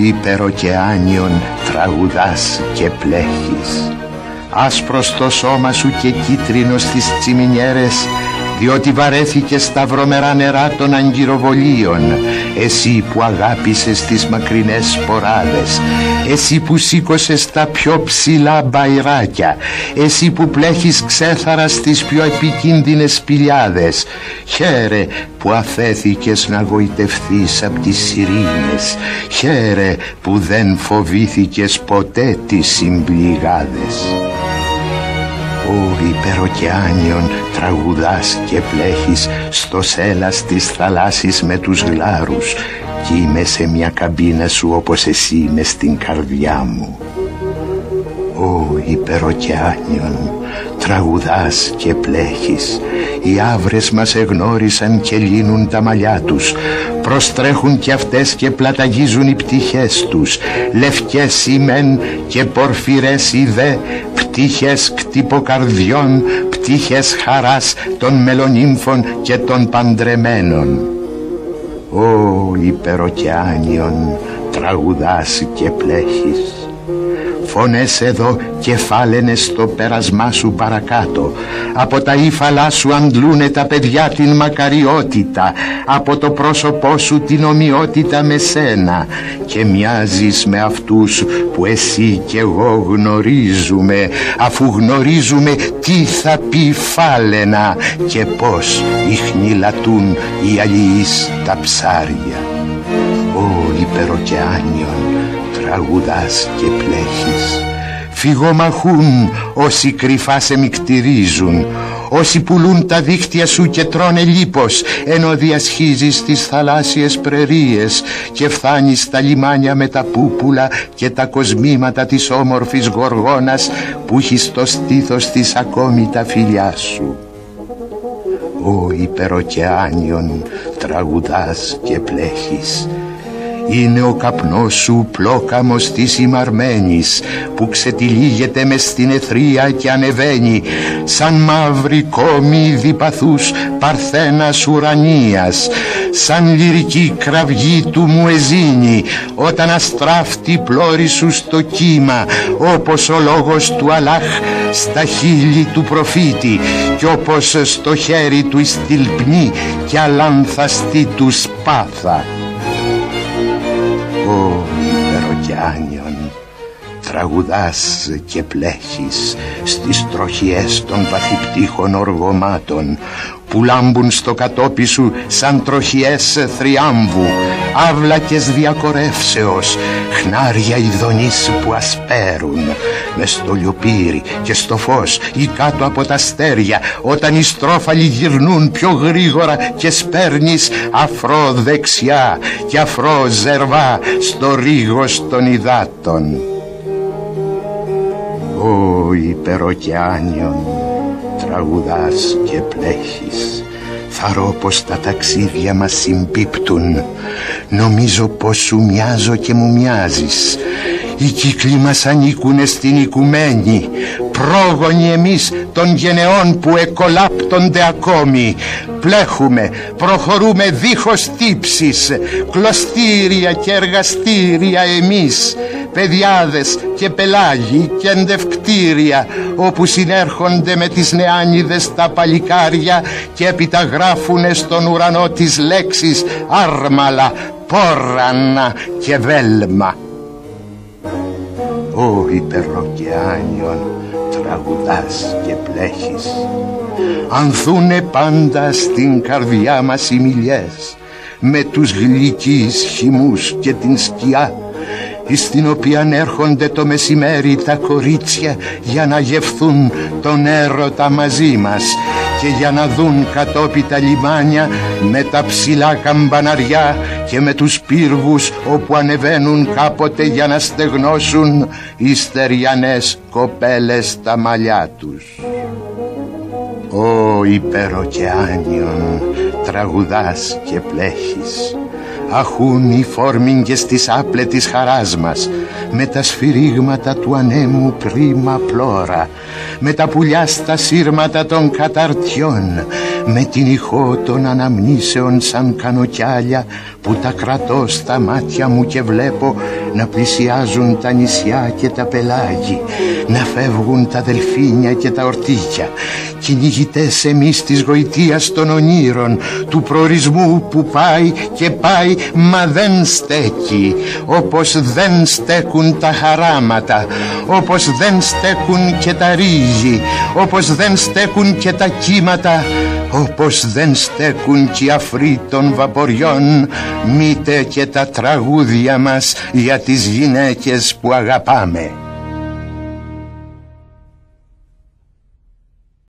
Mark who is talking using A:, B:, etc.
A: υπεροκεάνιον τραγουδάς και πλέχεις. Άσπρος το σώμα σου και κίτρινο στις τσιμινιέρες, διότι βαρέθηκες στα βρωμερά νερά των αγκυροβολίων. Εσύ που αγάπησες τις μακρινές σποράδες, εσύ που σήκωσες τα πιο ψηλά μπαϊράκια, εσύ που πλέχεις ξέθαρα στις πιο επικίνδυνες σπηλιάδες. Χαίρε που αφέθηκες να γοητευθείς απ' τις σιρήνες. Χαίρε που δεν φοβήθηκες ποτέ τις συμπληγάδες. Ω υπεροκεάνιον τραγουδάς και πλέχεις στο σέλας της θαλάσσης με τους γλάρους, κι είμαι σε μια καμπίνα σου όπως εσύ μες στην καρδιά μου. Ω υπεροκεάνιον τραγουδάς και πλέχεις, οι άβρες μας εγνώρισαν και λύνουν τα μαλλιά τους, προστρέχουν κι αυτές και πλαταγίζουν οι πτυχές τους, λευκές οι μεν και πορφυρές οι δε, πτύχες κτυποκαρδιών, πτύχες χαράς των μελονύμφων και των παντρεμένων. Ω υπεροκεάνιον τραγουδάς και πλέχεις, φωνές εδώ κεφάλαινες στο πέρασμά σου παρακάτω. Από τα ύφαλά σου αντλούνε τα παιδιά την μακαριότητα, από το πρόσωπό σου την ομοιότητα με σένα, και μοιάζεις με αυτούς που εσύ κι εγώ γνωρίζουμε, αφού γνωρίζουμε τι θα πει φάλαινα και πως ιχνηλατούν οι αλληλείς τα ψάρια. Ω υπεροκεάνιον τραγουδάς και πλέχεις, φυγομαχούν όσοι κρυφά σε μικτηρίζουν, όσοι πουλούν τα δίχτυα σου και τρώνε λίπος, ενώ διασχίζεις τις θαλάσσιες πρερίες και φτάνεις στα λιμάνια με τα πούπουλα και τα κοσμήματα της όμορφης γοργόνας που έχει στο στήθος της ακόμη τα φιλιά σου. Ω υπεροκεάνιον τραγουδάς και πλέχεις, είναι ο καπνός σου πλόκαμος της ημαρμένης, που ξετυλίγεται μες στην αιθρία και ανεβαίνει σαν μαύρη κόμη διπαθούς παρθένας ουρανίας, σαν λυρική κραυγή του Μουεζίνη όταν αστράφτει πλώρη σου στο κύμα, όπως ο λόγος του Αλλάχ στα χείλη του προφήτη, κι όπως στο χέρι του η στυλπνή και αλάνθαστη του σπάθα. Ω υπεροκεάνιον τραγουδάς και πλέχεις στις τροχιές των βαθυπτύχων οργωμάτων που λάμπουν στο κατόπι σου σαν τροχιές θριάμβου, άβλακες διακορεύσεως, χνάρια ειδονής που ασπέρουν μες στο λιοπύρι και στο φως ή κάτω από τα αστέρια, όταν οι στρόφαλοι γυρνούν πιο γρήγορα και σπέρνεις αφρό δεξιά και αφρό ζερβά στο ρίγος των υδάτων. Ω υπεροκεάνιον τραγουδάς και πλέχεις, θαρώ πως τα ταξίδια μας συμπίπτουν, νομίζω πως σου μοιάζω και μου μοιάζεις. Οι κύκλοι μας ανήκουνε στην οικουμένη, πρόγονοι εμείς των γενεών που εκολάπτονται ακόμη. Πλέχουμε, προχωρούμε δίχως τύψεις, κλωστήρια και εργαστήρια εμείς, παιδιάδες και πελάγοι και εντευκτήρια, όπου συνέρχονται με τις νεάνιδες τα παλικάρια και επιταγράφουνε στον ουρανό τις λέξεις Άρμαλα, Πόρανα και Βέλμα. Ω υπεροκεάνιον τραγουδάς και πλέχεις, ανθούνε πάντα στην καρδιά μας οι μιλιές, με τους γλυκείς χυμούς και την σκιά, εις την οποία έρχονται το μεσημέρι τα κορίτσια για να γευθούν τον έρωτα μαζί μας και για να δουν κατόπι τα λιμάνια με τα ψηλά καμπαναριά και με τους πύργους όπου ανεβαίνουν κάποτε για να στεγνώσουν οι στεριανές κοπέλες τα μαλλιά τους. Ω υπεροκεάνιον τραγουδάς και πλέχεις, αχούν οι φόρμιγγες της άπλετης χαράς μας, με τα σφυρίγματα του ανέμου κρίμα πλώρα, με τα πουλιά στα σύρματα των καταρτιών, με την ηχό των αναμνήσεων σαν κανοκιάλια που τα κρατώ στα μάτια μου και βλέπω να πλησιάζουν τα νησιά και τα πελάγι, να φεύγουν τα δελφίνια και τα ορτίκια, κυνηγητές εμείς της γοητείας των ονείρων, του προορισμού που πάει και πάει μα δεν στέκει, όπως δεν στέκουν τα χαράματα, όπως δεν στέκουν και τα ρύζι, όπως δεν στέκουν και τα κύματα, όπως δεν στέκουν και οι αφροί των βαποριών, μήτε και τα τραγούδια μας για τις γυναίκες που αγαπάμε.